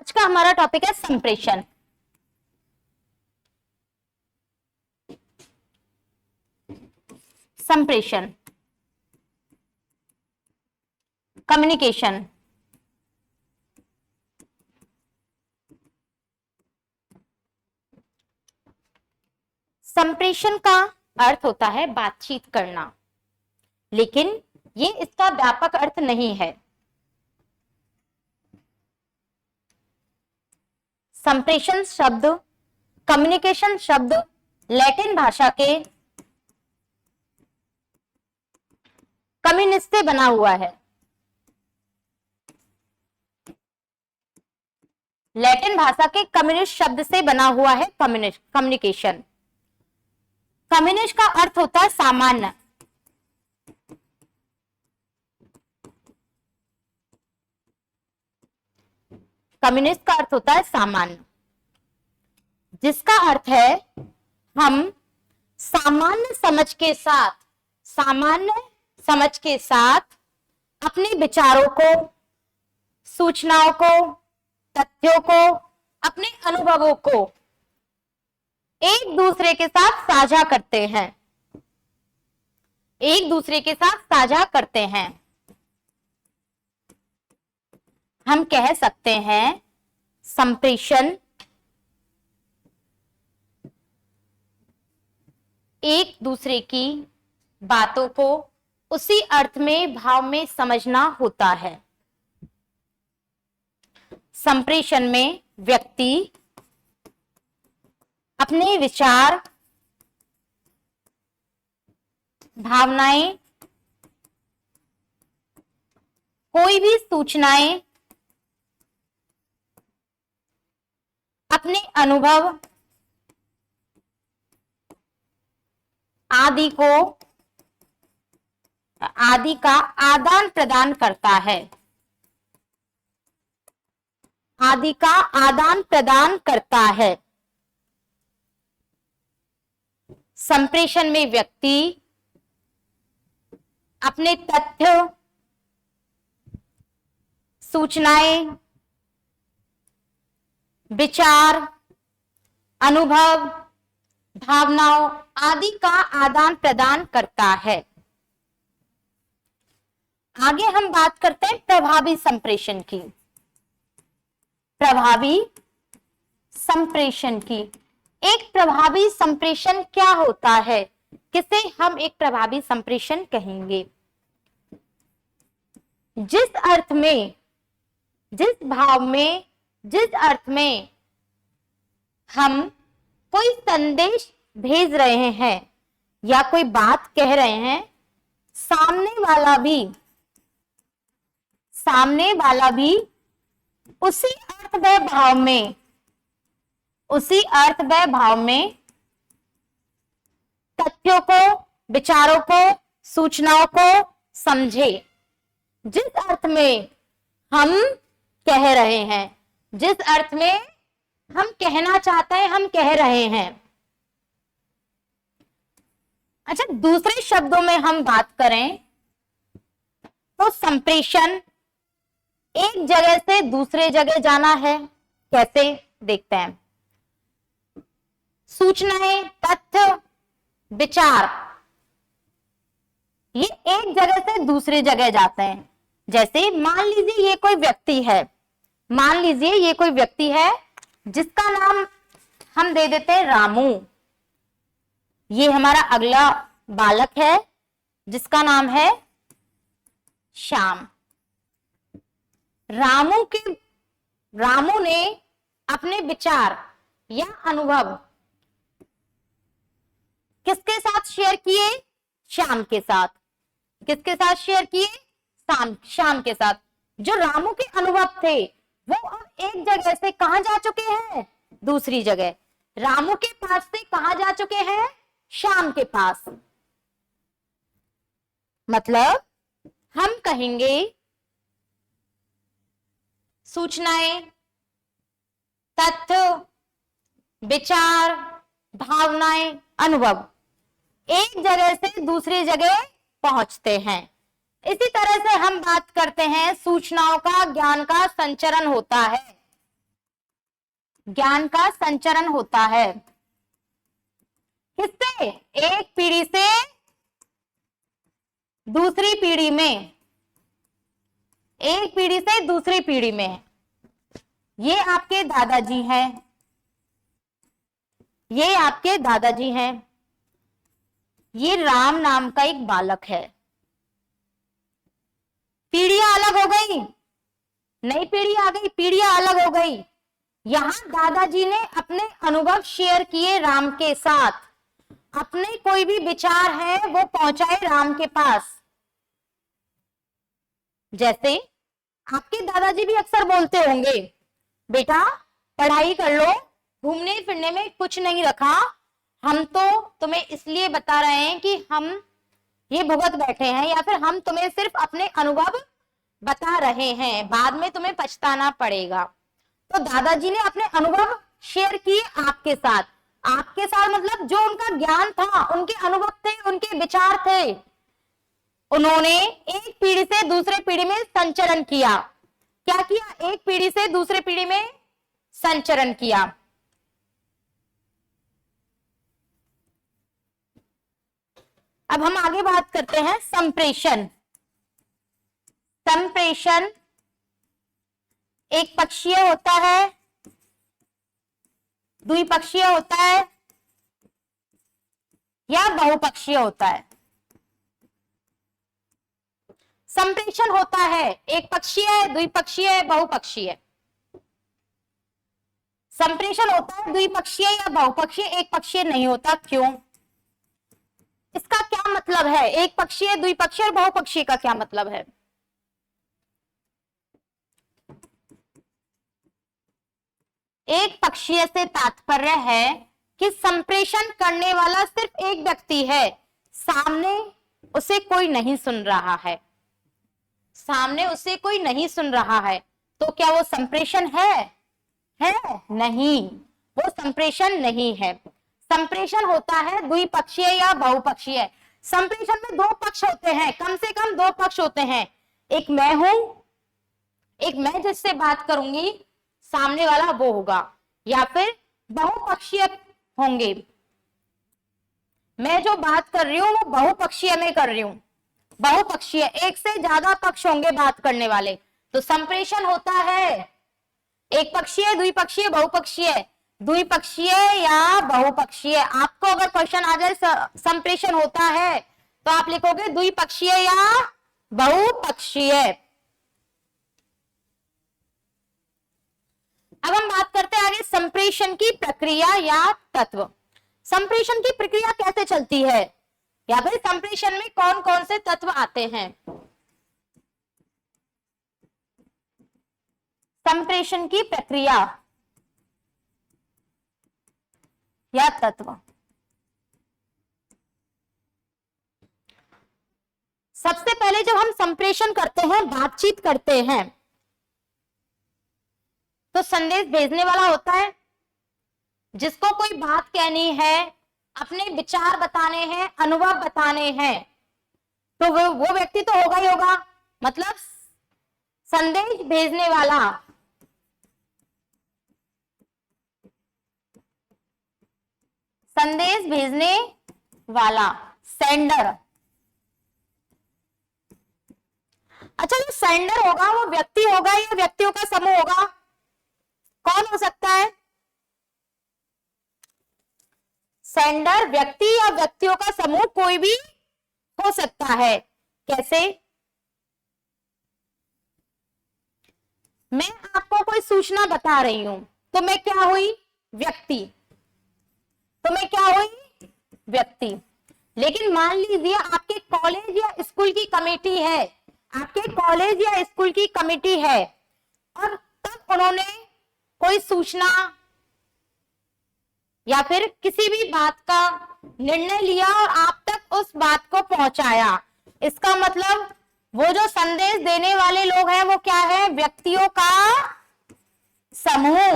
आज का हमारा टॉपिक है संप्रेषण। संप्रेषण, कम्युनिकेशन। संप्रेषण का अर्थ होता है बातचीत करना, लेकिन ये इसका व्यापक अर्थ नहीं है। संप्रेषण शब्द, कम्युनिकेशन शब्द लैटिन भाषा के कम्युनिस्ट से बना हुआ है। लैटिन भाषा के कम्युनिस्ट शब्द से बना हुआ है कम्युनिकेशन। कम्युनिस्ट का अर्थ होता है सामान्य। कम्युनिस्ट का अर्थ होता है सामान्य, जिसका अर्थ है हम सामान्य समझ के साथ अपने विचारों को, सूचनाओं को, तथ्यों को, अपने अनुभवों को एक दूसरे के साथ साझा करते हैं। एक दूसरे के साथ साझा करते हैं। हम कह सकते हैं संप्रेषण एक दूसरे की बातों को उसी अर्थ में, भाव में समझना होता है। संप्रेषण में व्यक्ति अपने विचार, भावनाएं, कोई भी सूचनाएं, अपने अनुभव आदि का आदान प्रदान करता है। आदि का आदान प्रदान करता है। संप्रेषण में व्यक्ति अपने तथ्य, सूचनाएं, विचार, अनुभव, भावनाओं आदि का आदान प्रदान करता है। आगे हम बात करते हैं प्रभावी संप्रेषण की। प्रभावी संप्रेषण की। एक प्रभावी संप्रेषण क्या होता है, किसे हम एक प्रभावी संप्रेषण कहेंगे? जिस अर्थ में, जिस भाव में, जिस अर्थ में हम कोई संदेश भेज रहे हैं या कोई बात कह रहे हैं, सामने वाला भी उसी अर्थ व भाव में तथ्यों को, विचारों को, सूचनाओं को समझे। जिस अर्थ में हम कह रहे हैं, जिस अर्थ में हम कहना चाहते हैं, हम कह रहे हैं। अच्छा, दूसरे शब्दों में हम बात करें तो संप्रेषण एक जगह से दूसरे जगह जाना है। कैसे, देखते हैं। सूचनाएं, तथ्य, विचार ये एक जगह से दूसरी जगह जाते हैं। जैसे मान लीजिए ये कोई व्यक्ति है जिसका नाम हम दे देते हैं रामू। ये हमारा अगला बालक है जिसका नाम है श्याम। रामू ने अपने विचार या अनुभव किसके साथ शेयर किए? श्याम के साथ। किसके साथ शेयर किए? श्याम के साथ। जो रामू के अनुभव थे वो अब एक जगह से कहां जा चुके हैं? दूसरी जगह। रामू के पास से कहां जा चुके हैं? श्याम के पास। मतलब हम कहेंगे सूचनाएं, तथ्य, विचार, भावनाएं, अनुभव एक जगह से दूसरी जगह पहुंचते हैं। इसी तरह से हम बात करते हैं सूचनाओं का, ज्ञान का संचरण होता है। ज्ञान का संचरण होता है। किससे? एक पीढ़ी से दूसरी पीढ़ी में, एक पीढ़ी से दूसरी पीढ़ी में। ये आपके दादाजी हैं, ये आपके दादाजी हैं। ये राम नाम का एक बालक है। पीढ़ियां अलग हो गई, नई पीढ़ी आ गई, पीढ़ियां अलग हो गई। यहां दादाजी ने अपने अनुभव शेयर किए राम के साथ, अपने कोई भी विचार है वो पहुंचाए राम के पास। जैसे आपके दादाजी भी अक्सर बोलते होंगे, बेटा पढ़ाई कर लो, घूमने फिरने में कुछ नहीं रखा, हम तो तुम्हें इसलिए बता रहे हैं कि हम ये भुगत बैठे हैं, या फिर हम तुम्हें सिर्फ अपने अनुभव बता रहे हैं, बाद में तुम्हें पछताना पड़ेगा। तो दादाजी ने अपने अनुभव शेयर किए आपके साथ। आपके साथ मतलब जो उनका ज्ञान था, उनके अनुभव थे, उनके विचार थे, उन्होंने एक पीढ़ी से दूसरे पीढ़ी में संचरण किया। क्या किया? एक पीढ़ी से दूसरे पीढ़ी में संचरण किया। अब हम आगे बात करते हैं संप्रेषण। संप्रेषण एक पक्षीय होता है, द्विपक्षीय होता है या बहुपक्षीय होता है। संप्रेषण होता है एक पक्षीय, द्विपक्षीय, बहुपक्षीय। संप्रेषण होता है द्विपक्षीय या बहुपक्षीय, एक पक्षीय नहीं होता। क्यों? इसका क्या मतलब है? एक पक्षीय, द्विपक्षीय और बहुपक्षीय का क्या मतलब है? एक पक्षीय से तात्पर्य है कि संप्रेषण करने वाला सिर्फ एक व्यक्ति है, सामने उसे कोई नहीं सुन रहा है, सामने उसे कोई नहीं सुन रहा है। तो क्या वो संप्रेषण है? नहीं, वो संप्रेषण नहीं है। संप्रेषण होता है द्विपक्षीय या बहुपक्षीय। संप्रेषण में दो पक्ष होते हैं, कम से कम दो पक्ष होते हैं। एक मैं हूं, एक मैं जिससे बात करूंगी, सामने वाला वो होगा, या फिर बहुपक्षीय होंगे। मैं जो बात कर रही हूं वो बहुपक्षीय में कर रही हूं। बहुपक्षीय एक से ज्यादा पक्ष होंगे बात करने वाले। तो संप्रेषण होता है एक पक्षीय, द्विपक्षीय, बहुपक्षीय। द्विपक्षीय या बहुपक्षीय, आपको अगर क्वेश्चन आ जाए संप्रेषण होता है तो आप लिखोगे द्विपक्षीय या बहुपक्षीय। अब हम बात करते हैं आगे संप्रेषण की प्रक्रिया या तत्व। संप्रेषण की प्रक्रिया कैसे चलती है, या फिर संप्रेषण में कौन कौन से तत्व आते हैं? संप्रेषण की प्रक्रिया या तत्व। सबसे पहले जब हम संप्रेषण करते हैं, बातचीत करते हैं, तो संदेश भेजने वाला होता है, जिसको कोई बात कहनी है, अपने विचार बताने हैं, अनुभव बताने हैं, तो वो व्यक्ति तो होगा ही होगा। मतलब संदेश भेजने वाला, संदेश भेजने वाला, सेंडर। अच्छा, जो सेंडर होगा वो व्यक्ति होगा या व्यक्तियों का समूह होगा? कौन हो सकता है? सेंडर व्यक्ति या व्यक्तियों का समूह कोई भी हो सकता है। कैसे? मैं आपको कोई सूचना बता रही हूं, तो मैं क्या हुई? व्यक्ति। तो मैं क्या हुई? व्यक्ति। लेकिन मान लीजिए आपके कॉलेज या स्कूल की कमेटी है, आपके कॉलेज या स्कूल की कमेटी है, और तब उन्होंने कोई सूचना या फिर किसी भी बात का निर्णय लिया और आप तक उस बात को पहुंचाया। इसका मतलब वो जो संदेश देने वाले लोग हैं वो क्या है? व्यक्तियों का समूह।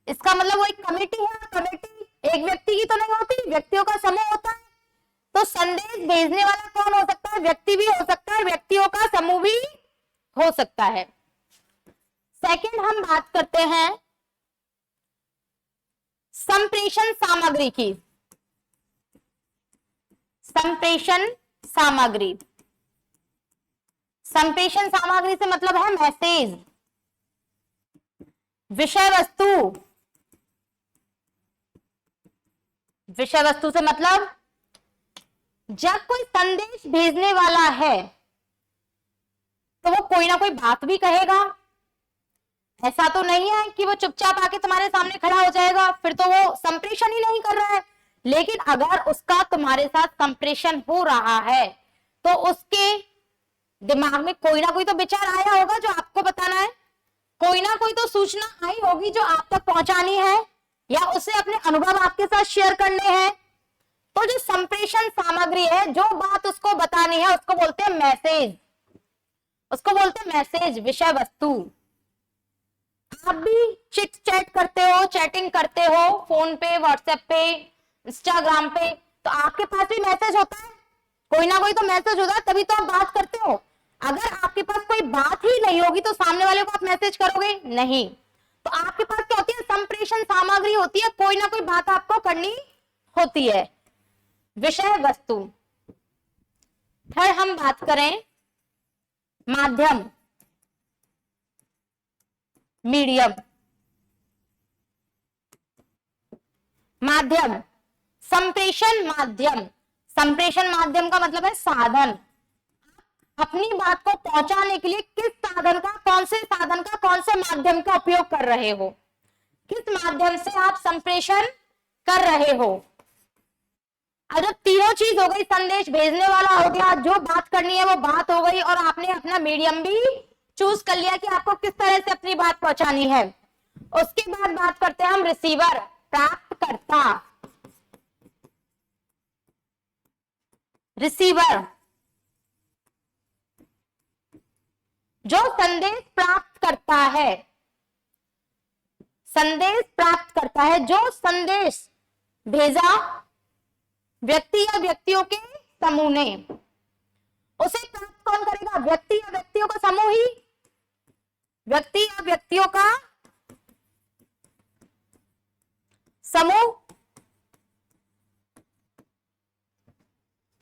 इसका मतलब वो एक कमेटी है। कमेटी एक व्यक्ति की तो नहीं होती, व्यक्तियों का समूह होता है। तो संदेश भेजने वाला कौन हो सकता है? व्यक्ति भी हो सकता है, व्यक्तियों का समूह भी हो सकता है। सेकंड हम बात करते हैं संप्रेषण सामग्री की। संप्रेषण सामग्री, संप्रेषण सामग्री से मतलब है मैसेज। विषय वस्तु, विषय वस्तु से मतलब जब कोई संदेश भेजने वाला है तो वो कोई ना कोई बात भी कहेगा। ऐसा तो नहीं है कि वो चुपचाप आके तुम्हारे सामने खड़ा हो जाएगा, फिर तो वो संप्रेषण ही नहीं कर रहा है। लेकिन अगर उसका तुम्हारे साथ संप्रेषण हो रहा है तो उसके दिमाग में कोई ना कोई तो विचार आया होगा जो आपको बताना है, कोई ना कोई तो सूचना आई होगी जो आप तक पहुंचानी है, या उसे अपने अनुभव आपके साथ शेयर करने हैं। तो जो संप्रेषण सामग्री है, जो बात उसको बतानी है, उसको बोलते हैं मैसेज, उसको बोलते हैं मैसेज, विषय वस्तु। आप भी चिट चैट करते हो, चैटिंग करते हो फोन पे, व्हाट्सएप पे, इंस्टाग्राम पे, तो आपके पास भी मैसेज होता है, कोई ना कोई तो मैसेज होता है, तभी तो आप बात करते हो। अगर आपके पास कोई बात ही नहीं होगी तो सामने वाले को आप मैसेज करोगे नहीं। तो आपके पास क्या होती है, संप्रेषण सामग्री होती है, कोई ना कोई बात आपको करनी होती है। विषय वस्तु। फिर हम बात करें माध्यम, मीडियम। माध्यम, संप्रेषण माध्यम, संप्रेषण माध्यम का मतलब है साधन। अपनी बात को पहुंचाने के लिए किस साधन का, कौन से साधन का, कौन से माध्यम का उपयोग कर रहे हो, किस माध्यम से आप संप्रेषण कर रहे हो। अगर तीनों चीज हो गई, संदेश भेजने वाला हो गया, जो बात करनी है वो बात हो गई, और आपने अपना मीडियम भी चूज कर लिया कि आपको किस तरह से अपनी बात पहुंचानी है। उसके बाद बात करते हैं हम रिसीवर, प्राप्तकर्ता। रिसीवर जो संदेश प्राप्त करता है, संदेश प्राप्त करता है, जो संदेश भेजा व्यक्ति या व्यक्तियों के समूह ने, उसे प्राप्त कौन करेगा, व्यक्ति या व्यक्तियों का समूह ही, व्यक्ति या व्यक्तियों का समूह।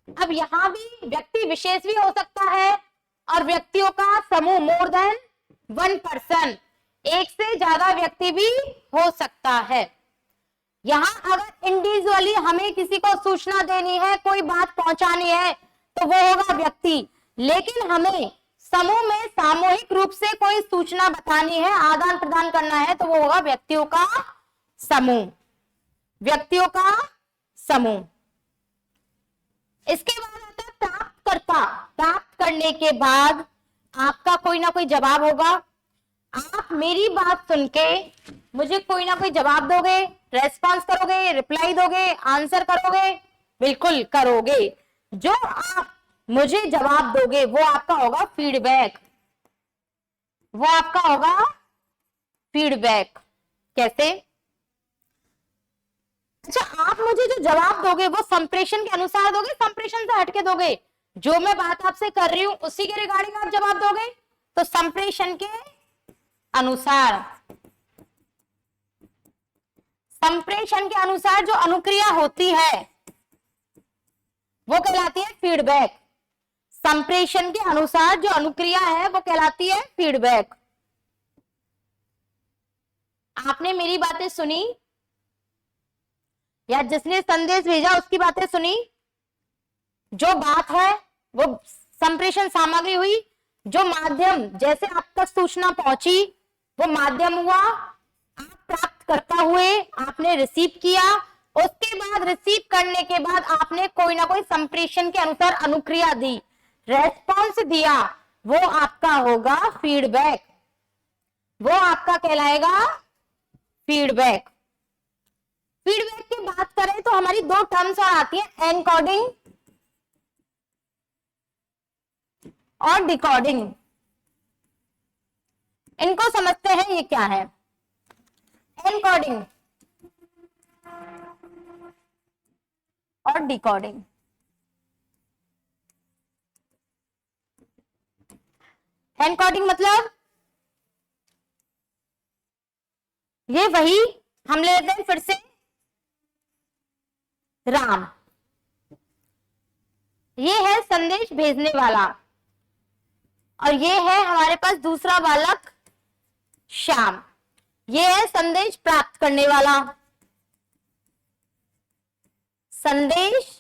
अब यहां भी व्यक्ति विशेष भी हो सकता है और व्यक्तियों का समूह, मोर देन 1 पर्सन, एक से ज्यादा व्यक्ति भी हो सकता है। यहां अगर इंडिविजुअली हमें किसी को सूचना देनी है, कोई बात पहुंचानी है, तो वो होगा व्यक्ति। लेकिन हमें समूह में सामूहिक रूप से कोई सूचना बतानी है, आदान प्रदान करना है, तो वो होगा व्यक्तियों का समूह, व्यक्तियों का समूह। इसके बाद आता है प्राप्तकर्ता। प्राप्त करने के बाद आपका कोई ना कोई जवाब होगा। आप मेरी बात सुन के मुझे कोई ना कोई जवाब दोगे, रेस्पॉन्स करोगे, रिप्लाई दोगे, आंसर करोगे, बिल्कुल करोगे। जो आप मुझे जवाब दोगे वो आपका होगा फीडबैक, वो आपका होगा फीडबैक। कैसे? अच्छा, आप मुझे जो जवाब दोगे वो संप्रेषण के अनुसार दोगे, संप्रेषण से हटके दोगे? जो मैं बात आपसे कर रही हूं उसी के रिगार्डिंग आप जवाब दोगे, तो संप्रेषण के अनुसार, संप्रेषण के अनुसार जो अनुक्रिया होती है वो कहलाती है फीडबैक। संप्रेषण के अनुसार जो अनुक्रिया है वो कहलाती है फीडबैक। आपने मेरी बातें सुनी या जिसने संदेश भेजा उसकी बातें सुनी, जो बात है वो संप्रेषण सामग्री हुई, जो माध्यम जैसे आप तक सूचना पहुंची वो माध्यम हुआ, आप प्राप्तकर्ता हुए, आपने रिसीव किया, उसके बाद रिसीव करने के बाद आपने कोई ना कोई संप्रेषण के अनुसार अनुक्रिया दी, रेस्पॉन्स दिया, वो आपका होगा फीडबैक, वो आपका कहलाएगा फीडबैक। फीडबैक की बात करें तो हमारी 2 टर्म्स और आती है, एनकोडिंग और डिकोडिंग। इनको समझते हैं ये क्या है। एनकोडिंग और डिकोडिंग। एनकोडिंग मतलब ये वही, हम लेते हैं फिर से राम, ये है संदेश भेजने वाला, और ये है हमारे पास दूसरा बालक श्याम, ये है संदेश प्राप्त करने वाला, संदेश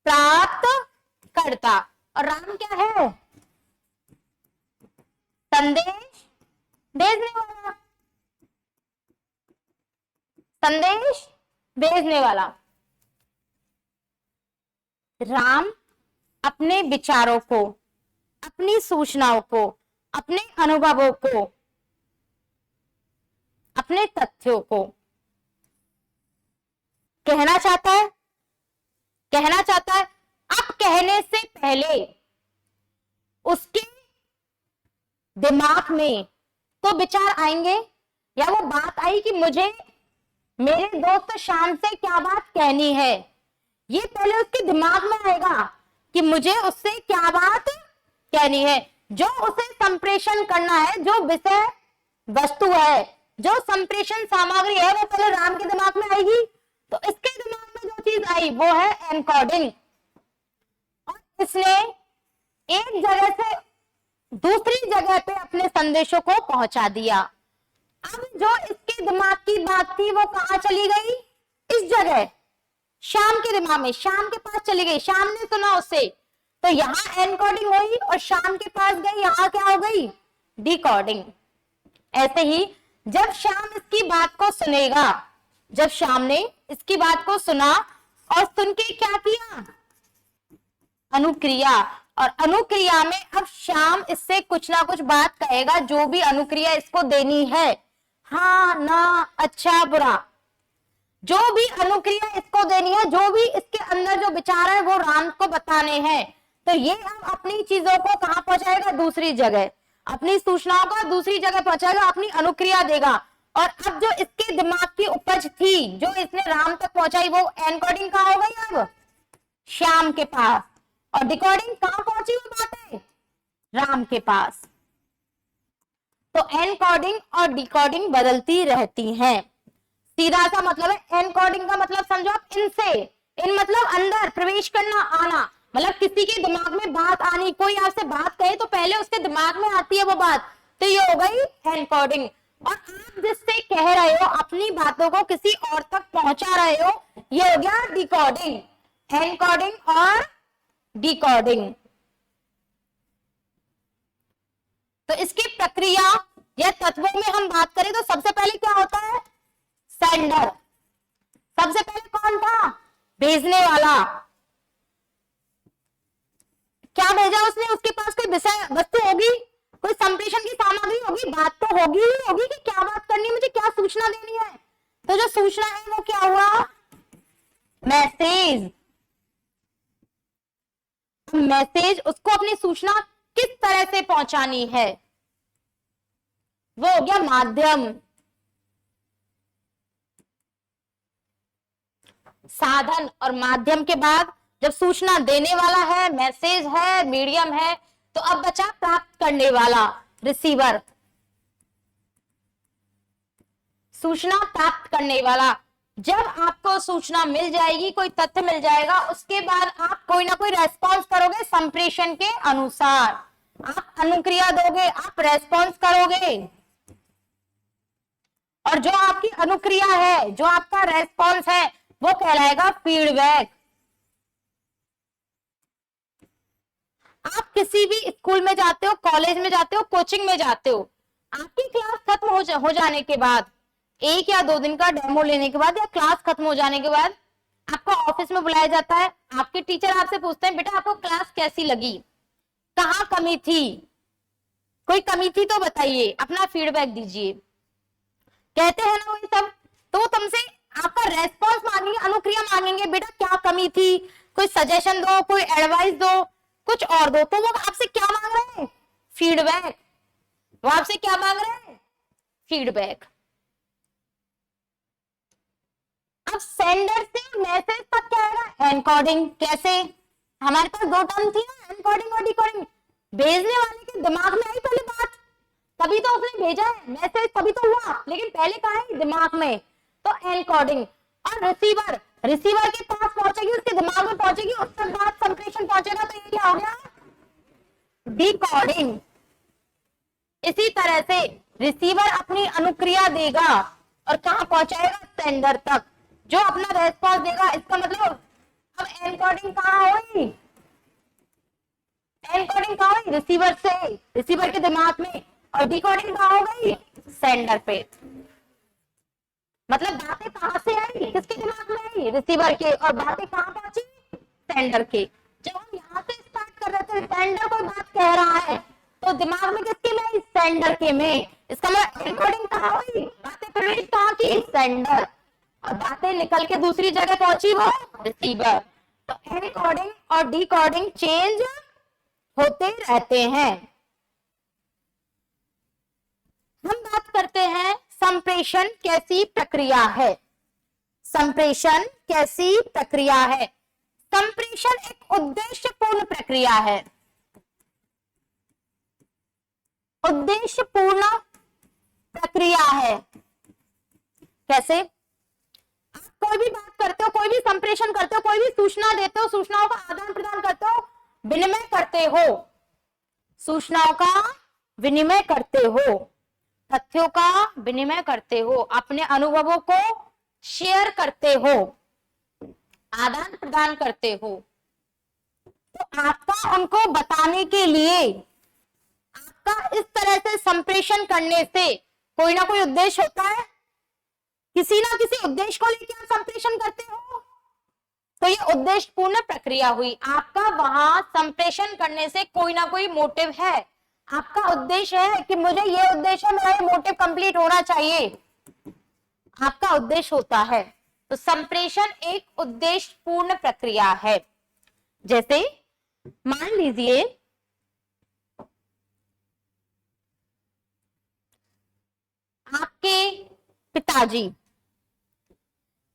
प्राप्त करता, और राम क्या है? संदेश भेजने वाला, संदेश भेजने वाला। राम अपने विचारों को, अपनी सूचनाओं को, अपने अनुभवों को, अपने तथ्यों को कहना चाहता है, कहना चाहता है। अब कहने से पहले उसके दिमाग में तो विचार आएंगे, या वो बात आई कि मुझे मेरे दोस्त श्याम से क्या बात कहनी है, ये पहले उसके दिमाग में आएगा कि मुझे उससे क्या बात कहनी है। जो उसे संप्रेषण करना है, जो विषय वस्तु है, जो संप्रेषण सामग्री है, वो पहले राम के दिमाग में आएगी। तो इसके दिमाग में जो चीज आई वो है एनकोडिंग, और इसने एक जगह से दूसरी जगह पे अपने संदेशों को पहुंचा दिया। अब जो इसके दिमाग की बात थी वो कहां चली गई? इस जगह श्याम के दिमाग में, श्याम के पास चली गई, श्याम ने सुना उससे, तो यहाँ एनकोडिंग हुई और श्याम के पास गई, यहाँ क्या हो गई? डिकोडिंग। ऐसे ही जब श्याम इसकी बात को सुनेगा, जब श्याम ने इसकी बात को सुना और सुन के क्या किया? अनुक्रिया, और अनुक्रिया में अब श्याम इससे कुछ ना कुछ बात कहेगा, जो भी अनुक्रिया इसको देनी है, हाँ ना अच्छा बुरा, जो भी अनुक्रिया इसको देनी है, जो भी इसके अंदर जो विचार है वो राम को बताने हैं। तो ये अब अपनी चीजों को कहां पहुंचाएगा? दूसरी जगह, अपनी सूचनाओं को दूसरी जगह पहुंचाएगा, अपनी अनुक्रिया देगा। और अब जो इसके दिमाग की उपज थी, जो इसने राम तक पहुंचाई, वो एनकोडिंग कहां हो गई? अब श्याम के पास। और डिकोडिंग कहां पहुंची वो बातें? राम के पास। तो एनकोडिंग और डिकोडिंग बदलती रहती हैं। सीधा सा मतलब है, एनकोडिंग का मतलब समझो आप इनसे, इन मतलब अंदर प्रवेश करना, आना, मतलब किसी के दिमाग में बात आनी, कोई आपसे बात कहे तो पहले उसके दिमाग में आती है वो बात, तो ये हो गई एनकोडिंग। और आप जिससे कह रहे हो, अपनी बातों को किसी और तक पहुंचा रहे हो, ये हो गया डिकोडिंग। एनकोडिंग और डिकोडिंग। तो इसकी प्रक्रिया या तत्वों में हम बात करें तो सबसे पहले क्या होता है? सेंडर। सबसे पहले कौन था? भेजने वाला। क्या भेजा उसने? उसके पास कोई विषय वस्तु होगी, कोई संप्रेषण की सामग्री होगी, बात तो होगी ही होगी कि क्या बात करनी है, मुझे क्या सूचना देनी है। तो जो सूचना है वो क्या हुआ? मैसेज। मैसेज, उसको अपनी सूचना किस तरह से पहुंचानी है, वो हो गया माध्यम। साधन और माध्यम के बाद जब सूचना देने वाला है, मैसेज है, मीडियम है, तो अब बचा प्राप्त करने वाला, रिसीवर। सूचना प्राप्त करने वाला, जब आपको सूचना मिल जाएगी, कोई तथ्य मिल जाएगा, उसके बाद आप कोई ना कोई रेस्पॉन्स करोगे संप्रेषण के अनुसार, आप अनुक्रिया दोगे, आप रेस्पॉन्स करोगे। और जो आपकी अनुक्रिया है, जो आपका रेस्पॉन्स है, वो कहलाएगा फीडबैक। आप किसी भी स्कूल में जाते हो, कॉलेज में जाते हो, कोचिंग में जाते हो, आपकी क्लास खत्म हो जाने के बाद, एक या 2 दिन का डेमो लेने के बाद या क्लास खत्म हो जाने के बाद आपको ऑफिस में बुलाया जाता है। आपके टीचर आपसे पूछते हैं, बेटा आपको क्लास कैसी लगी, कहाँ कमी थी, कोई कमी थी तो बताइए, अपना फीडबैक दीजिए। कहते हैं ना वही सब, तो वो तुमसे आपका रेस्पॉन्स मांगेंगे, अनुक्रिया मांगेंगे, बेटा क्या कमी थी, कोई सजेशन दो, कोई एडवाइस दो, कुछ और दो। तो वो आपसे क्या मांग रहे हैं? फीडबैक। वो आपसे क्या मांग रहे हैं? फीडबैक। अब सेंडर से मैसेज तक क्या है? एनकोडिंग। कैसे? हमारे पास 2 टर्म थी ना, एनकोडिंग और डिकोडिंग। भेजने वाले के दिमाग में आई पहले बात, तभी तो उसने भेजा है मैसेज, तभी तो हुआ, लेकिन पहले कहा है? दिमाग में। तो एनकोडिंग। और रिसीवर रिसीवर के पास पहुंचेगी, उसके दिमाग में पहुंचेगी, उसके बाद संप्रेषण पहुंचेगा, तो ये क्या हो गया, डिकोडिंग। इसी तरह से रिसीवर अपनी अनुक्रिया देगा और कहां पहुंचाएगा, सेंडर तक, जो अपना रेस्पॉन्स देगा। इसका मतलब अब एनकोडिंग कहां हुई, एनकोडिंग कहां हुई, रिसीवर से, रिसीवर के दिमाग में, और डिकोडिंग कहां हो गई, सेंडर पे। मतलब बातें कहां से आई, किसके दिमाग में आई, रिसीवर के, और बातें कहां पहुंची, सेंडर के। जब हम यहाँ से स्टार्ट कर रहे थे, सेंडर कोई बात कह रहा है, तो दिमाग में किसके में आई, सेंडर के में। इसका मतलब एनकोडिंग कहां हुई, बातें प्रवेश कहां की, सेंडर, और बातें निकल के दूसरी जगह पहुंची, वो रिसीवर। तो एनकोडिंग और डिकोडिंग चेंज होते रहते हैं। हम बात करते हैं संप्रेषण कैसी प्रक्रिया है। संप्रेषण कैसी प्रक्रिया है, संप्रेषण एक उद्देश्यपूर्ण प्रक्रिया है। उद्देश्यपूर्ण प्रक्रिया है। कैसे, आप कोई भी बात करते हो, कोई भी संप्रेषण करते हो, कोई भी सूचना देते हो, सूचनाओं का आदान प्रदान करते हो, विनिमय करते हो, सूचनाओं का विनिमय करते हो, तथ्यों का विनिमय करते हो, अपने अनुभवों को शेयर करते हो, आदान प्रदान करते हो। तो आपका उनको बताने के लिए, आपका इस तरह से संप्रेषण करने से कोई ना कोई उद्देश्य होता है, किसी ना किसी उद्देश्य को लेकर आप संप्रेषण करते हो, तो ये उद्देश्यपूर्ण प्रक्रिया हुई। आपका वहां संप्रेषण करने से कोई ना कोई मोटिव है, आपका उद्देश्य है कि मुझे ये उद्देश्य, मेरा ये मोटिव कंप्लीट होना चाहिए, आपका उद्देश्य होता है। तो संप्रेषण एक उद्देश्यपूर्ण प्रक्रिया है। जैसे मान लीजिए आपके पिताजी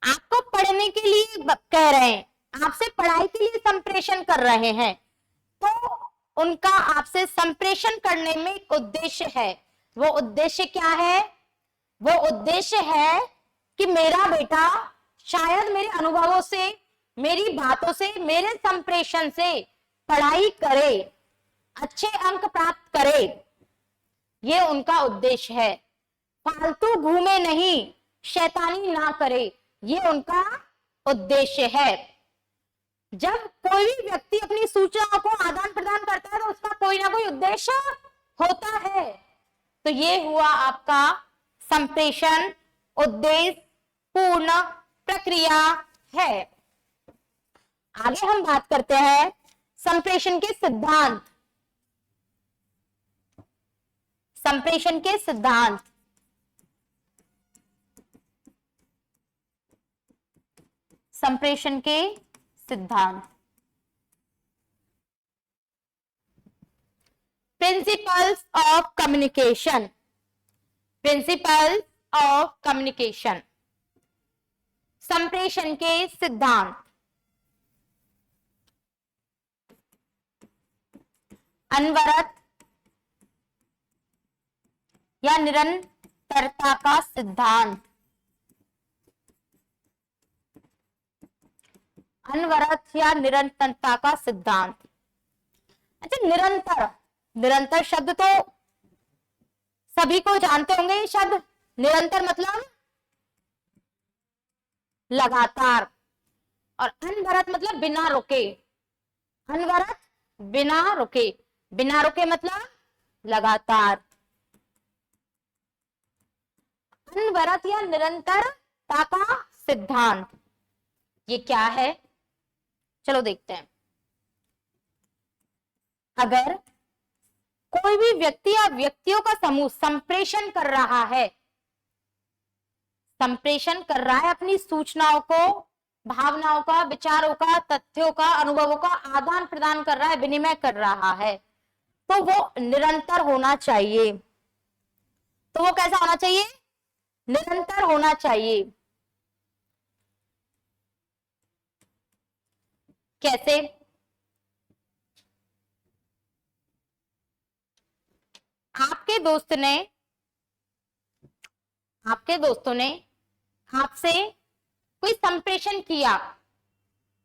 आपको पढ़ने के लिए कह रहे हैं, आपसे पढ़ाई के लिए संप्रेषण कर रहे हैं, तो उनका आपसे संप्रेषण करने में एक उद्देश्य है। वो उद्देश्य क्या है, वो उद्देश्य है कि मेरा बेटा शायद मेरे अनुभवों से, मेरी बातों से, मेरे संप्रेषण से पढ़ाई करे, अच्छे अंक प्राप्त करे, ये उनका उद्देश्य है। फालतू घूमे नहीं, शैतानी ना करे, ये उनका उद्देश्य है। जब कोई भी व्यक्ति अपनी सूचनाओं को आदान प्रदान करता है, तो उसका कोई ना कोई उद्देश्य होता है। तो ये हुआ आपका संप्रेषण उद्देश्य पूर्ण प्रक्रिया है। आगे हम बात करते हैं संप्रेषण के सिद्धांत। संप्रेषण के सिद्धांत, संप्रेषण के सिद्धांत। Principles of communication, principles of communication, संप्रेषण के सिद्धांत। अनवरत या निरंतरता का सिद्धांत, अनवरत या निरंतरता का सिद्धांत। अच्छा, निरंतर, निरंतर शब्द तो सभी को जानते होंगे। ये शब्द निरंतर मतलब लगातार, और अनवरत मतलब बिना रुके। अनवरत बिना रुके, बिना रुके मतलब लगातार। अनवरत या निरंतरता का सिद्धांत ये क्या है, चलो देखते हैं। अगर कोई भी व्यक्ति या व्यक्तियों का समूह संप्रेषण कर रहा है, संप्रेषण कर रहा है, अपनी सूचनाओं को, भावनाओं का, विचारों का, तथ्यों का, अनुभवों का आदान प्रदान कर रहा है, विनिमय कर रहा है, तो वो निरंतर होना चाहिए। तो वो कैसा होना चाहिए, निरंतर होना चाहिए। कैसे, आपके दोस्तों ने आपसे कोई संप्रेषण किया,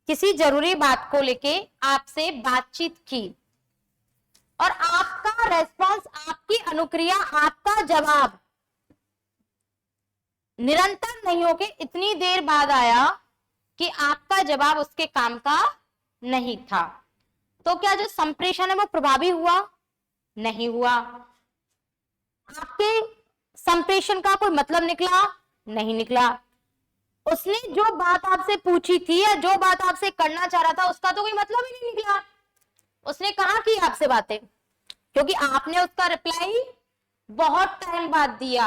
किसी जरूरी बात को लेके आपसे बातचीत की और आपका रेस्पॉन्स, आपकी अनुक्रिया, आपका जवाब निरंतर नहीं होके इतनी देर बाद आया कि आपका जवाब उसके काम का नहीं था, तो क्या जो संप्रेषण है वो प्रभावी हुआ? नहीं हुआ। आपके संप्रेषण का कोई मतलब निकला? नहीं निकला। उसने जो बात आपसे पूछी थी या जो बात आपसे करना चाह रहा था उसका तो कोई मतलब ही नहीं निकला। उसने कहा कि आपसे बातें, क्योंकि आपने उसका रिप्लाई बहुत टाइम बाद दिया,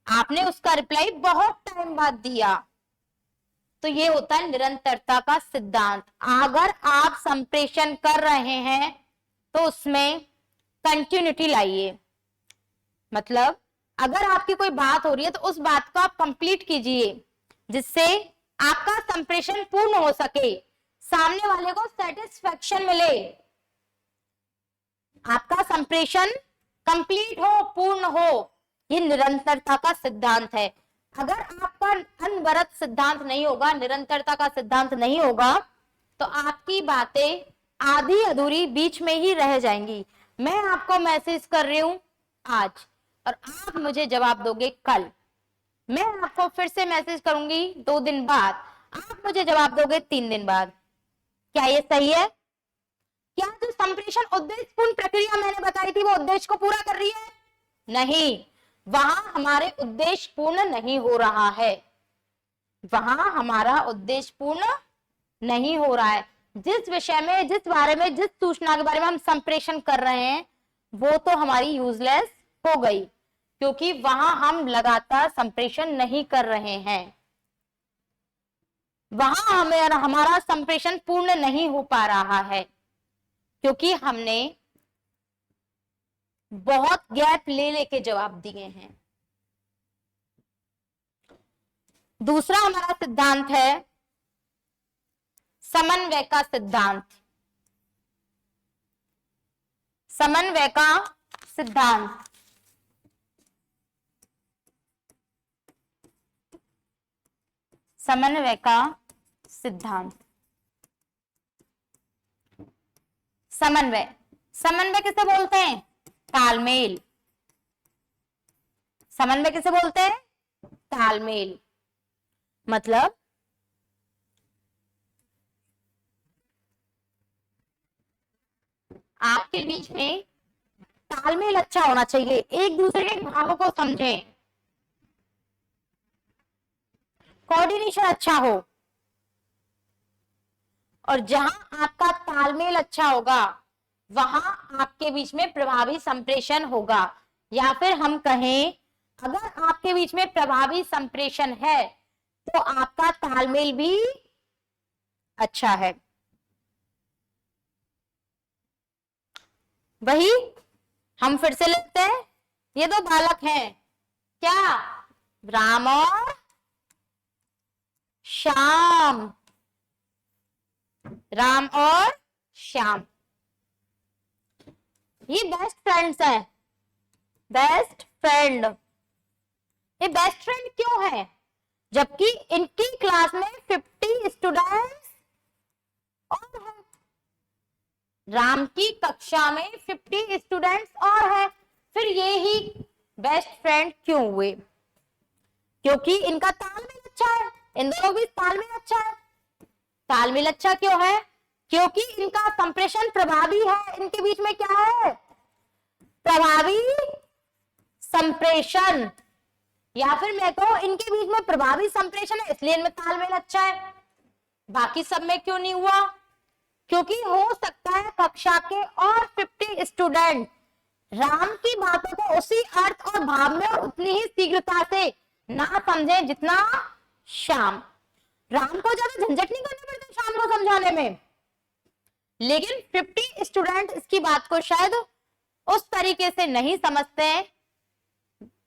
आपने उसका रिप्लाई बहुत टाइम बाद दिया। तो ये होता है निरंतरता का सिद्धांत। अगर आप संप्रेषण कर रहे हैं तो उसमें कंटिन्यूटी लाइए। मतलब अगर आपकी कोई बात हो रही है तो उस बात को आप कंप्लीट कीजिए, जिससे आपका संप्रेषण पूर्ण हो सके, सामने वाले को सेटिस्फेक्शन मिले, आपका संप्रेषण कंप्लीट हो, पूर्ण हो। ये निरंतरता का सिद्धांत है। अगर आपका अनवरत सिद्धांत नहीं होगा, निरंतरता का सिद्धांत नहीं होगा, तो आपकी बातें आधी अधूरी बीच में ही रह जाएंगी। मैं आपको मैसेज कर रही हूं आज और आप मुझे जवाब दोगे कल, मैं आपको फिर से मैसेज करूंगी 2 दिन बाद, आप मुझे जवाब दोगे 3 दिन बाद। क्या ये सही है? क्या जो संप्रेषण उद्देश्यपूर्ण प्रक्रिया मैंने बताई थी वो उद्देश्य को पूरा कर रही है? नहीं, वहां हमारे उद्देश्य पूर्ण नहीं हो रहा है, वहां हमारा उद्देश्य पूर्ण नहीं हो रहा है। जिस विषय में, जिस बारे में, जिस सूचना के बारे में हम संप्रेषण कर रहे हैं वो तो हमारी यूजलेस हो गई, क्योंकि वहां हम लगातार संप्रेषण नहीं कर रहे हैं, वहां हमारा संप्रेषण पूर्ण नहीं हो पा रहा है, क्योंकि हमने बहुत गैप ले लेके जवाब दिए हैं। दूसरा हमारा सिद्धांत है समन्वय का सिद्धांत। समन्वय का सिद्धांत समन्वय का सिद्धांत। समन्वय, समन्वय किसे बोलते हैं? तालमेल। समन्वय किसे बोलते हैं? तालमेल। मतलब आपके बीच में तालमेल अच्छा होना चाहिए, एक दूसरे के भावों को समझें, कोऑर्डिनेशन अच्छा हो, और जहां आपका तालमेल अच्छा होगा वहां आपके बीच में प्रभावी संप्रेषण होगा। या फिर हम कहें, अगर आपके बीच में प्रभावी संप्रेषण है तो आपका तालमेल भी अच्छा है। वही हम फिर से लिखते हैं, ये 2 बालक हैं, क्या? राम और श्याम। राम और श्याम ये बेस्ट फ्रेंड्स हैं। बेस्ट फ्रेंड, ये बेस्ट फ्रेंड क्यों है? जबकि इनकी क्लास में 50 स्टूडेंट्स और हैं, राम की कक्षा में 50 स्टूडेंट्स और हैं, फिर ये ही बेस्ट फ्रेंड क्यों हुए? क्योंकि इनका तालमेल अच्छा है, इन दोनों की तालमेल अच्छा है। तालमेल अच्छा क्यों है? क्योंकि इनका संप्रेषण प्रभावी है, इनके बीच में क्या है? प्रभावी संप्रेषण, या फिर मैं कहूं इनके बीच में प्रभावी संप्रेषण है, इसलिए इनमें तालमेल अच्छा है। बाकी सब में क्यों नहीं हुआ? क्योंकि हो सकता है कक्षा के और 50 स्टूडेंट राम की बातों को उसी अर्थ और भाव में और उतनी ही शीघ्रता से ना समझे जितना श्याम। राम को ज्यादा झंझट नहीं करना पड़ता श्याम को समझाने में, लेकिन 50 स्टूडेंट इसकी बात को शायद उस तरीके से नहीं समझते हैं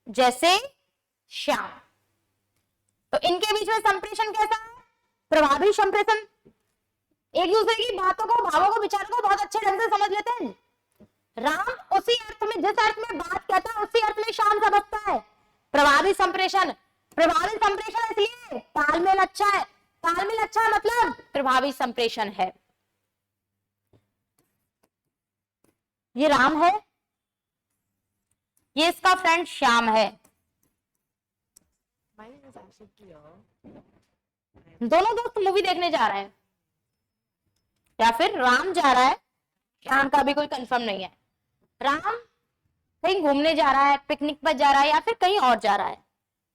जैसे श्याम। तो इनके बीच में संप्रेषण कैसा है? प्रभावी संप्रेषण, एक दूसरे की बातों को, भावों को, विचारों को बहुत अच्छे ढंग से समझ लेते हैं। राम उसी अर्थ में, जिस अर्थ में बात कहता है उसी अर्थ में श्याम समझता है। प्रभावी संप्रेषण, प्रभावी संप्रेषण इसलिए तालमेल अच्छा है, तालमेल अच्छा है मतलब प्रभावी संप्रेषण है। ये राम है, ये इसका फ्रेंड श्याम है, दोनों दोस्त मूवी देखने जा रहे हैं, या फिर राम जा रहा है, श्याम का भी कोई कंफर्म नहीं है। राम कहीं घूमने जा रहा है, पिकनिक पर जा रहा है, या फिर कहीं और जा रहा है,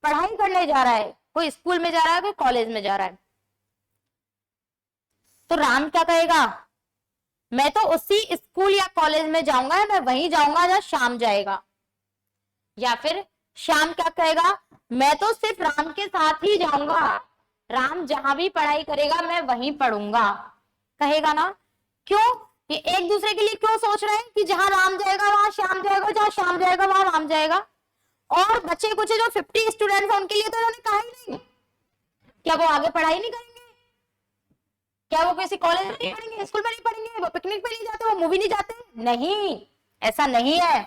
पढ़ाई करने जा रहा है, कोई स्कूल में जा रहा है, कोई कॉलेज में जा रहा है। तो राम क्या कहेगा, मैं तो उसी स्कूल या कॉलेज में जाऊंगा, मैं वहीं जाऊंगा जहां श्याम जाएगा। या फिर श्याम क्या कहेगा, मैं तो सिर्फ राम के साथ ही जाऊंगा, राम जहां भी पढ़ाई करेगा मैं वहीं पढ़ूंगा, कहेगा ना। क्यों, ये एक दूसरे के लिए क्यों सोच रहे हैं कि जहां राम जाएगा वहां श्याम जाएगा, जहां श्याम जाएगा वहां राम जाएगा। और बच्चे कुछ जो 50 स्टूडेंट्स हैं उनके लिए तो इन्होंने कहा ही नहीं, क्या वो आगे पढ़ाई नहीं करेंगे, क्या वो किसी कॉलेज में नहीं पढ़ेंगे, स्कूल में नहीं पढ़ेंगे, वो पिकनिक पे नहीं जाते, वो मूवी नहीं जाते, नहीं, ऐसा नहीं है।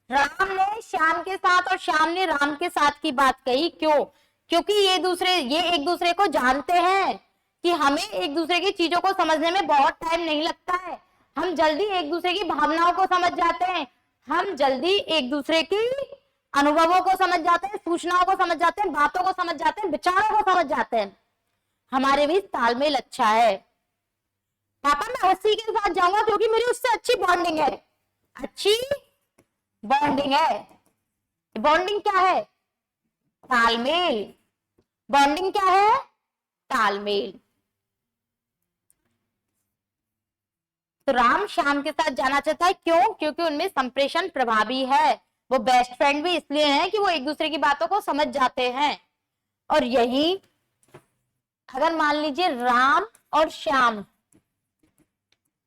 राम ने श्याम के साथ और श्याम ने राम के साथ की बात कही, क्यों, क्योंकि ये एक दूसरे को जानते हैं कि हमें एक दूसरे की चीजों को समझने में बहुत टाइम नहीं लगता है, हम जल्दी एक दूसरे की भावनाओं को समझ जाते हैं, हम जल्दी एक दूसरे की अनुभवों को समझ जाते हैं, सूचनाओं को समझ जाते हैं, बातों को समझ जाते हैं, विचारों को समझ जाते हैं, हमारे बीच तालमेल अच्छा है। पापा मैं उसी के साथ जाऊंगा क्योंकि मेरी उससे अच्छी बॉन्डिंग है, अच्छी बॉन्डिंग है। बॉन्डिंग क्या है, तालमेल, बॉन्डिंग क्या है, तालमेल। तो राम श्याम के साथ जाना चाहता है, क्यों, क्योंकि उनमें संप्रेषण प्रभावी है, वो बेस्ट फ्रेंड भी इसलिए हैं कि वो एक दूसरे की बातों को समझ जाते हैं। और यही अगर मान लीजिए राम और श्याम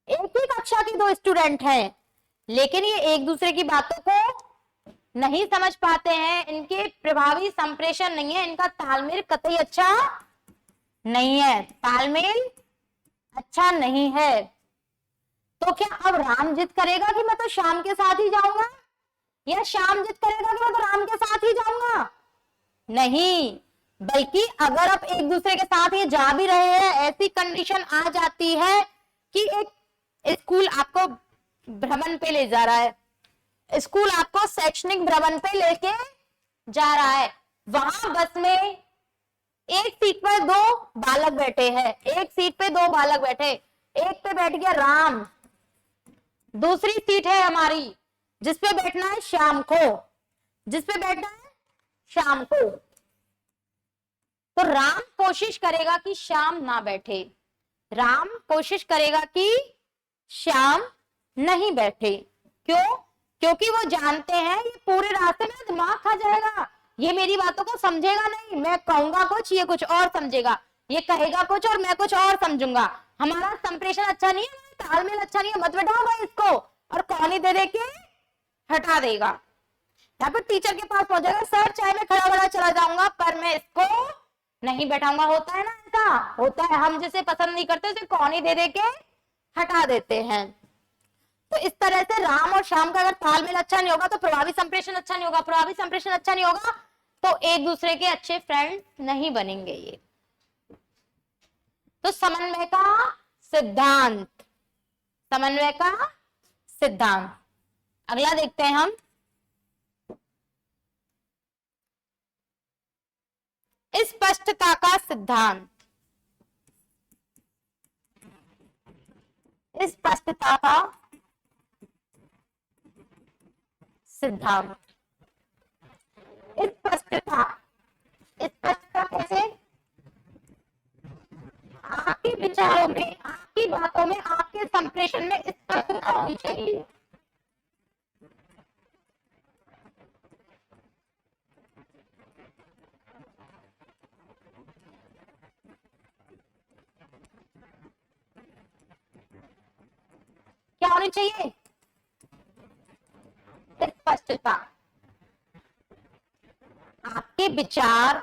एक ही कक्षा के दो स्टूडेंट हैं, लेकिन ये एक दूसरे की बातों को नहीं समझ पाते हैं, इनके प्रभावी संप्रेषण नहीं है, इनका तालमेल कतई अच्छा नहीं है, तालमेल अच्छा नहीं है। तो क्या अब राम जिद करेगा कि मैं तो श्याम के साथ ही जाऊंगा, या श्याम जिद करेगा कि मैं तो राम के साथ ही जाऊंगा, नहीं, बल्कि अगर आप एक दूसरे के साथ ये जा भी रहे हैं, ऐसी कंडीशन आ जाती है कि एक स्कूल आपको भ्रमण पे ले जा रहा है, स्कूल आपको शैक्षणिक भ्रमण पे लेके जा रहा है, वहां बस में एक सीट पर दो बालक बैठे हैं, एक सीट पे दो बालक बैठे, एक पे बैठ गया राम, दूसरी सीट है हमारी जिसपे बैठना है श्याम को, जिसपे बैठना है श्याम को। तो राम कोशिश करेगा कि श्याम ना बैठे, राम कोशिश करेगा कि श्याम नहीं बैठे, क्यों, क्योंकि वो जानते हैं ये पूरे रास्ते में दिमाग खा जाएगा, ये मेरी बातों को समझेगा नहीं, मैं कहूंगा कुछ ये कुछ और समझेगा, ये कहेगा कुछ और मैं कुछ और समझूंगा, हमारा संप्रेषण अच्छा नहीं है, तालमेल अच्छा नहीं है, मत बैठाओ भाई इसको, और कहानी दे दे के हटा देगा। या फिर टीचर के पास पहुंचेगा, सर चाहे मैं खड़ा खड़ा चला जाऊंगा पर मैं इसको नहीं बैठाऊंगा, होता है ना, ऐसा होता है, हम जिसे पसंद नहीं करते उसे कहानी दे दे के हटा देते हैं। तो इस तरह से राम और श्याम का अगर तालमेल अच्छा नहीं होगा तो प्रभावी संप्रेषण अच्छा नहीं होगा, प्रभावी संप्रेषण अच्छा नहीं होगा तो एक दूसरे के अच्छे फ्रेंड नहीं बनेंगे ये। तो समन्वय का सिद्धांत, समन्वय का सिद्धांत, अगला देखते हैं हम, स्पष्टता का सिद्धांत, स्पष्टता का सिद्धांत, स्पष्टता, स्पष्टता कैसे, आपके विचारों में, आपकी बातों में, आपके संप्रेषण में स्पष्टता होनी चाहिए। क्या होनी चाहिए, स्पष्टता, आपके विचार,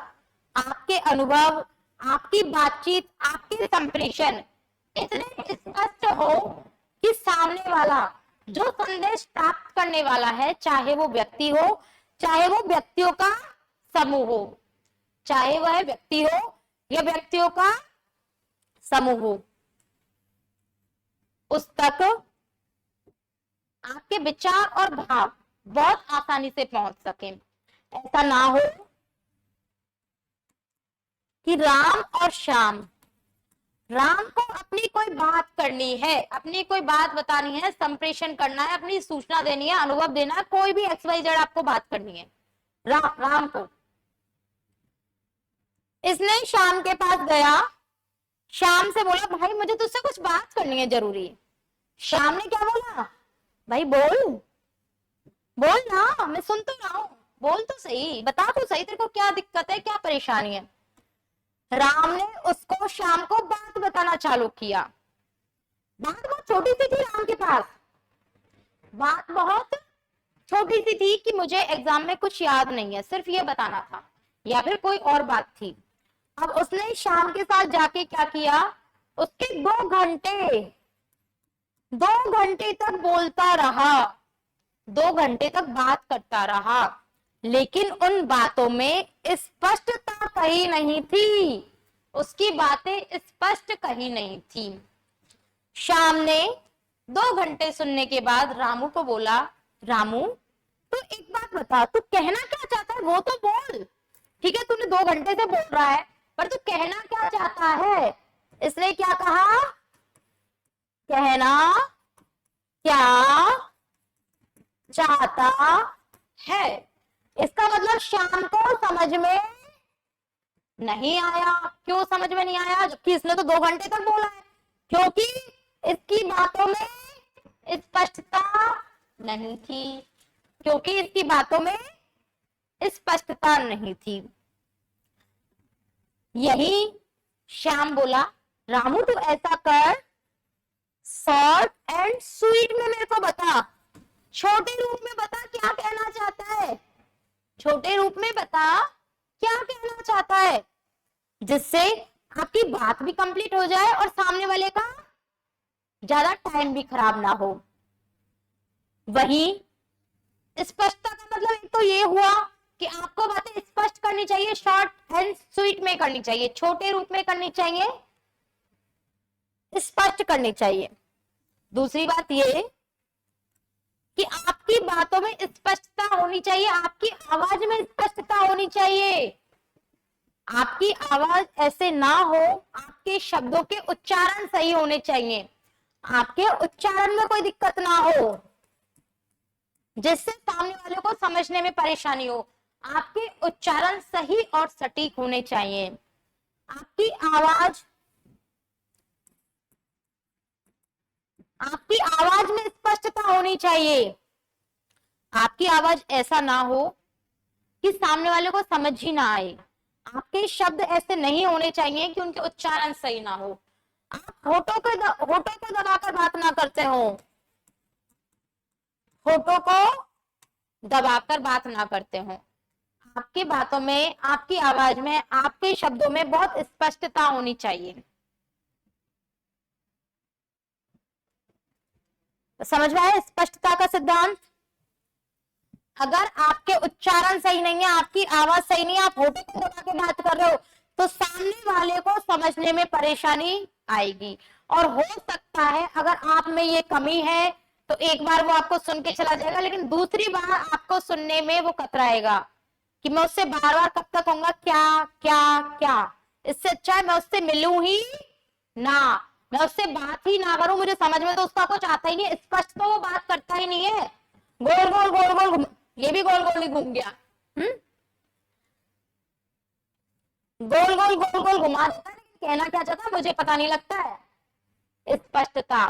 आपके अनुभव, आपकी बातचीत, आपके संप्रेषण इतने स्पष्ट हो कि सामने वाला जो संदेश प्राप्त करने वाला है, चाहे वो व्यक्ति हो चाहे वो व्यक्तियों का समूह हो, चाहे वह व्यक्ति हो या व्यक्तियों का समूह हो, उस तक आपके विचार और भाव बहुत आसानी से पहुंच सके। ऐसा ना हो कि राम और श्याम, राम को अपनी कोई बात करनी है, अपनी कोई बात बतानी है, संप्रेषण करना है, अपनी सूचना देनी है, अनुभव देना है, कोई भी XYZ आपको बात करनी है, राम को। इसने श्याम के पास गया, श्याम से बोला भाई मुझे तुझसे कुछ बात करनी है जरूरी। श्याम ने क्या बोला, भाई बोल बोल ना, मैं सुन तो रहा हूं, बोल तो सही, बता तो सही, तेरे को क्या दिक्कत है, क्या परेशानी है। राम ने उसको श्याम को बात बताना चालू किया। बात बहुत छोटी सी थी राम के पास, बात बहुत छोटी सी थी कि मुझे एग्जाम में कुछ याद नहीं है, सिर्फ ये बताना था, या फिर कोई और बात थी। अब उसने श्याम के साथ जाके क्या किया, उसके 2 घंटे तक बोलता रहा, 2 घंटे तक बात करता रहा, लेकिन उन बातों में स्पष्टता कहीं नहीं थी, उसकी बातें स्पष्ट कहीं नहीं थी। श्याम ने 2 घंटे सुनने के बाद रामू को बोला, रामू तू एक बात बता, तू कहना क्या चाहता है वो तो बोल। ठीक है, तूने 2 घंटे से बोल रहा है, पर तू कहना क्या चाहता है। इसने क्या कहा, कहना क्या चाहता है। इसका मतलब श्याम को समझ में नहीं आया। क्यों समझ में नहीं आया, जबकि इसने तो 2 घंटे तक बोला है, क्योंकि इसकी बातों में स्पष्टता नहीं थी, क्योंकि इसकी बातों में स्पष्टता नहीं थी। यही श्याम बोला, रामू तू ऐसा कर, शॉर्ट एंड स्वीट में मेरे को बता, छोटे रूप में बता क्या कहना चाहता है, छोटे रूप में बता क्या कहना चाहता है, जिससे आपकी बात भी कंप्लीट हो जाए और सामने वाले का ज्यादा टाइम भी खराब ना हो। वही स्पष्टता का मतलब एक तो ये हुआ कि आपको बातें स्पष्ट करनी चाहिए, शॉर्ट एंड स्वीट में करनी चाहिए, छोटे रूप में करनी चाहिए, स्पष्ट करनी चाहिए। दूसरी बात ये कि आपकी बातों में स्पष्टता होनी चाहिए, आपकी आवाज में स्पष्टता होनी चाहिए। आपकी आवाज ऐसे ना हो, आपके शब्दों के उच्चारण सही होने चाहिए, आपके उच्चारण में कोई दिक्कत ना हो जिससे सामने वाले को समझने में परेशानी हो। आपके उच्चारण सही और सटीक होने चाहिए। आपकी आवाज में स्पष्टता होनी चाहिए। आपकी आवाज ऐसा ना हो कि सामने वाले को समझ ही ना आए। आपके शब्द ऐसे नहीं होने चाहिए कि उनके उच्चारण सही ना हो। आप होठों को दबाकर बात ना करते हो, होठों को दबाकर बात ना करते हो। आपकी बातों में, आपकी आवाज में, आपके शब्दों में बहुत स्पष्टता होनी चाहिए। समझ में आया स्पष्टता का सिद्धांत। अगर आपके उच्चारण सही नहीं है, आपकी आवाज सही नहीं है, आप होठों को दबा के बात कर रहे हो, तो सामने वाले को समझने में परेशानी आएगी। और हो सकता है अगर आप में ये कमी है तो एक बार वो आपको सुन के चला जाएगा, लेकिन दूसरी बार आपको सुनने में वो कतराएगा कि मैं उससे बार बार कब तक कहूंगा क्या क्या क्या। इससे अच्छा है मैं उससे मिलूं ही ना, मैं उससे बात ही ना करूं, मुझे समझ में तो उसका कुछ आता ही नहीं, स्पष्ट तो वो बात करता ही नहीं है, गोल गोल गोल गोल घूम, ये भी गोल गोल ही घूम गया, गोल गोल गोल गोल घुमा देता है, लेकिन कहना क्या चाहता है मुझे पता नहीं लगता है। स्पष्टता,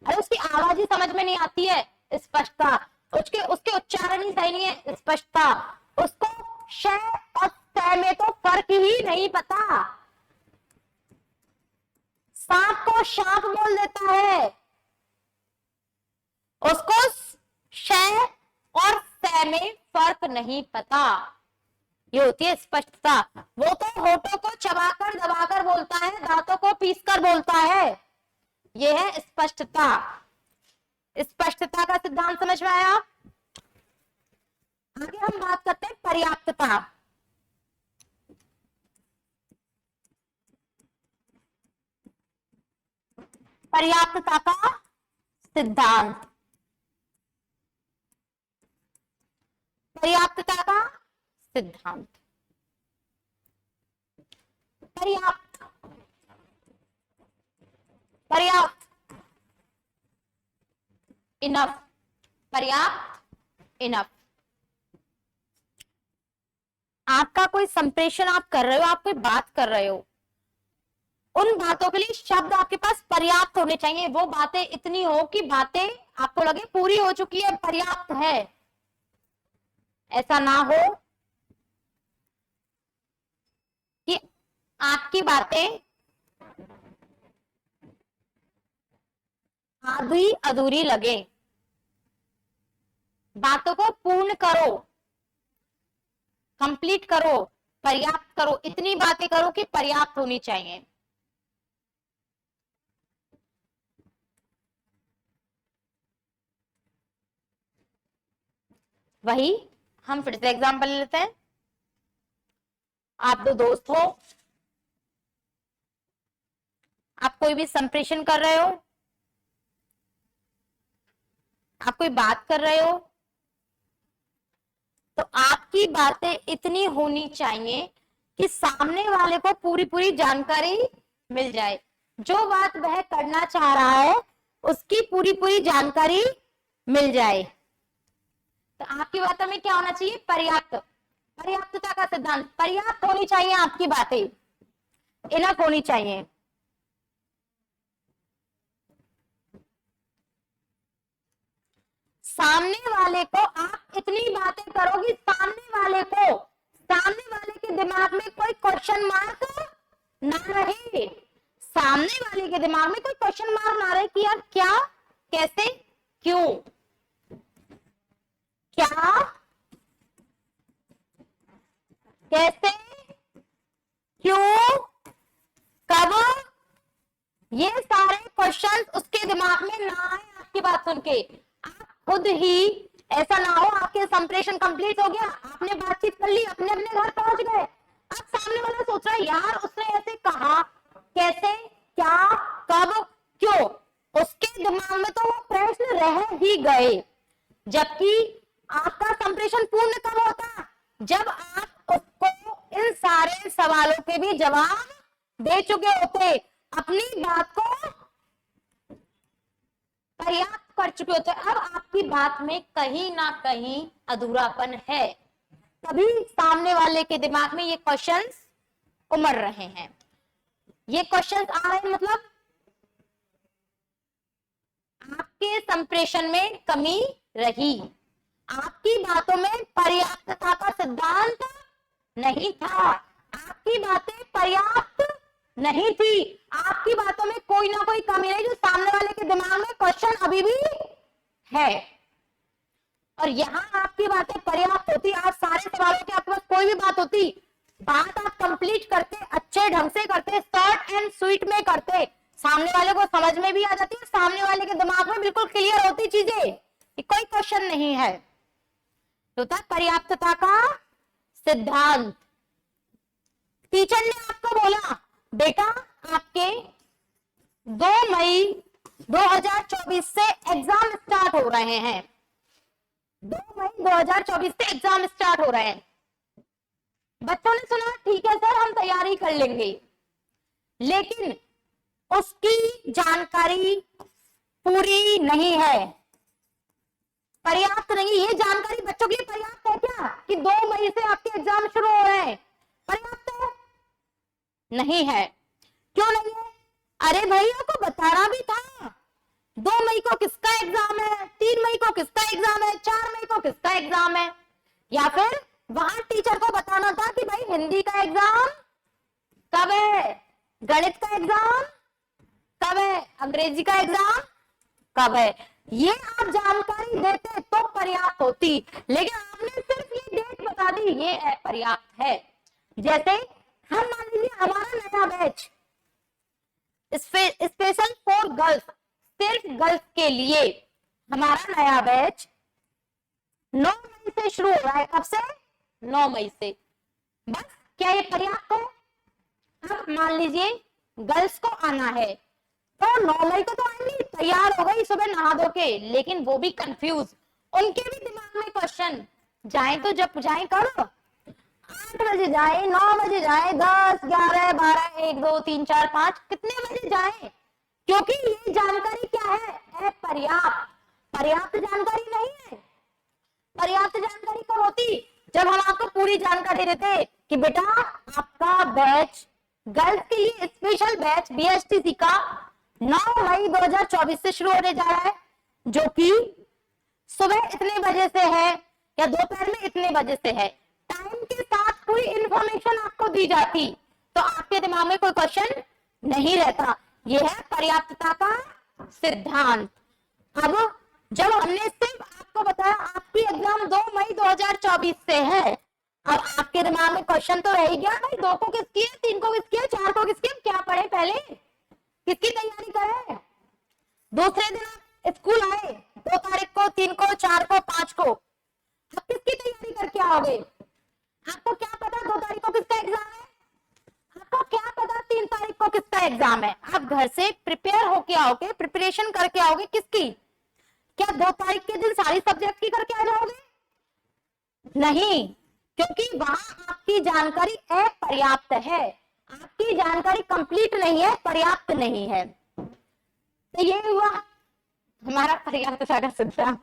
अरे उसकी आवाज ही समझ में नहीं आती है, स्पष्टता, उसके उच्चारण ही सही नहीं है, स्पष्टता, उसको श और त में तो फर्क ही नहीं पता, सांप को सांप बोल देता है, उसको श और स में फर्क नहीं पता। ये होती है स्पष्टता। वो तो होठों को चबाकर दबाकर बोलता है, दांतों को पीसकर बोलता है, ये है स्पष्टता। स्पष्टता का सिद्धांत समझ में आया। आगे हम बात करते हैं पर्याप्तता। पर्याप्तता का सिद्धांत, पर्याप्तता का सिद्धांत। पर्याप्त, पर्याप्त, इनफ, पर्याप्त, इनफ। आपका कोई संप्रेषण आप कर रहे हो, आप कोई बात कर रहे हो, उन बातों के लिए शब्द आपके पास पर्याप्त होने चाहिए। वो बातें इतनी हो कि बातें आपको लगे पूरी हो चुकी है, पर्याप्त है। ऐसा ना हो कि आपकी बातें आधी अधूरी लगे। बातों को पूर्ण करो, कंप्लीट करो, पर्याप्त करो, इतनी बातें करो कि पर्याप्त होनी चाहिए। वही हम फिर से एग्जांपल लेते हैं। आप दो दोस्त हो, आप कोई भी संप्रेषण कर रहे हो, आप कोई बात कर रहे हो, तो आपकी बातें इतनी होनी चाहिए कि सामने वाले को पूरी पूरी जानकारी मिल जाए। जो बात वह करना चाह रहा है उसकी पूरी पूरी जानकारी मिल जाए। तो आपकी बातों में क्या होना चाहिए? पर्याप्त, पर्याप्तता का सिद्धांत, पर्याप्त होनी चाहिए आपकी बातें, इनफ होनी चाहिए। सामने वाले को आप इतनी बातें करो कि सामने वाले के दिमाग में कोई क्वेश्चन मार्क ना रहे, सामने वाले के दिमाग में कोई क्वेश्चन मार्क ना रहे कि यार क्या, कैसे, क्यों, क्या, कैसे, क्यों, कब, ये सारे क्वेश्चन उसके दिमाग में ना आए आपकी बात सुन के। आप खुद ही, ऐसा ना हो आपके संप्रेषण कंप्लीट हो गया, आपने बातचीत कर ली, अपने अपने घर पहुंच गए, अब सामने वाला सोच रहा है यार उसने ऐसे कहा, कैसे, क्या, कब, क्यों, उसके दिमाग में तो वो प्रश्न रह ही गए। जबकि आपका संप्रेषण पूर्ण कब होता? जब आप उसको इन सारे सवालों के भी जवाब दे चुके होते, अपनी बात को पर्याप्त कर चुके होते। अब आपकी बात में कहीं ना कहीं अधूरापन है, तभी सामने वाले के दिमाग में ये क्वेश्चंस उमड़ रहे हैं। ये क्वेश्चंस आ रहे हैं मतलब आपके संप्रेषण में कमी रही, आपकी बातों में पर्याप्तता का सिद्धांत नहीं था, आपकी बातें पर्याप्त नहीं थी, आपकी बातों में कोई ना कोई कमी रही जो सामने वाले के दिमाग में क्वेश्चन अभी भी है। और यहां आपकी बातें पर्याप्त होती, आप सारे सवालों के आपके पास कोई भी बात होती, बात आप कंप्लीट करते, अच्छे ढंग से करते, शॉर्ट एंड स्वीट में करते, सामने वाले को समझ में भी आ जाती है, सामने वाले के दिमाग में बिल्कुल क्लियर होती चीजें, कोई क्वेश्चन नहीं है। तो था पर्याप्तता का सिद्धांत। टीचर ने आपको बोला बेटा आपके 2 मई 2024 से एग्जाम स्टार्ट हो रहे हैं, 2 मई 2024 से एग्जाम स्टार्ट हो रहे हैं। बच्चों ने सुना ठीक है सर हम तैयारी कर लेंगे, लेकिन उसकी जानकारी पूरी नहीं है, पर्याप्त नहीं। ये जानकारी बच्चों के लिए पर्याप्त है क्या कि 2 मई से आपके एग्जाम शुरू हो रहे हैं? पर्याप्त है? नहीं है। क्यों नहीं है? अरे भैया को बताना भी था 2 मई को किसका एग्जाम है, 3 मई को किसका एग्जाम है, 4 मई को किसका एग्जाम है, या फिर वहां टीचर को बताना था कि भाई हिंदी का एग्जाम कब है, गणित का एग्जाम कब है, अंग्रेजी का एग्जाम कब है। ये आप जानकारी देते तो पर्याप्त होती, लेकिन आपने सिर्फ ये डेट बता दी, ये पर्याप्त है। जैसे हम मान लीजिए हमारा नया बैच स्पेशल फॉर गर्ल्स, सिर्फ गर्ल्स के लिए हमारा नया बैच 9 मई से शुरू हो रहा है। कब से? 9 मई से। बस क्या ये पर्याप्त है? अब मान लीजिए गर्ल्स को आना है तो 9 मई को तो आएंगी, तैयार हो गई सुबह नहा धो के, लेकिन वो भी कंफ्यूज, उनके भी दिमाग में क्वेश्चन, जाए तो जब जाए करो, 8 बजे जाए, 9 बजे जाए, 10, 11, 12, 1, 2, 3, 4, 5, कितने बजे जाए, क्योंकि ये जानकारी क्या है, पर्याप्त, पर्याप्त जानकारी नहीं है। पर्याप्त जानकारी कब होती, जब हम आपको पूरी जानकारी देते कि बेटा आपका बैच, गर्ल्स के लिए स्पेशल बैच BSTC का 9 मई 2024 से शुरू होने जा रहा है, जो कि सुबह इतने बजे से है या दोपहर में इतने बजे से है। टाइम के साथ पूरी इंफॉर्मेशन आपको दी जाती, तो आपके दिमाग में कोई क्वेश्चन नहीं रहता। यह है पर्याप्तता का सिद्धांत। अब जब हमने सिर्फ आपको बताया आपकी एग्जाम 2 मई 2024 से है, अब आपके दिमाग में क्वेश्चन तो रह ही गया भाई, 2 को किसकी है, 3 को किसकी है, 4 को किसकी है, क्या पढ़े पहले, किसकी तैयारी करें। दूसरे दिन आप स्कूल आए, 2 तारीख को, 3 को, 4 को, 5 को, आप किसकी तैयारी करके आओगे। आपको क्या पता 2 तारीख को किसका एग्जाम है, आपको क्या पता 3 तारीख को किसका एग्जाम है। आप घर से प्रिपेयर होके आओगे, प्रिपरेशन करके आओगे किसकी, क्या 2 तारीख के दिन सारी सब्जेक्ट की करके आ जाओगे, नहीं, क्योंकि वहां आपकी जानकारी अपर्याप्त है, आपकी जानकारी कंप्लीट नहीं है, पर्याप्त नहीं है। तो ये हुआ हमारा पर्याप्तता का सिद्धांत।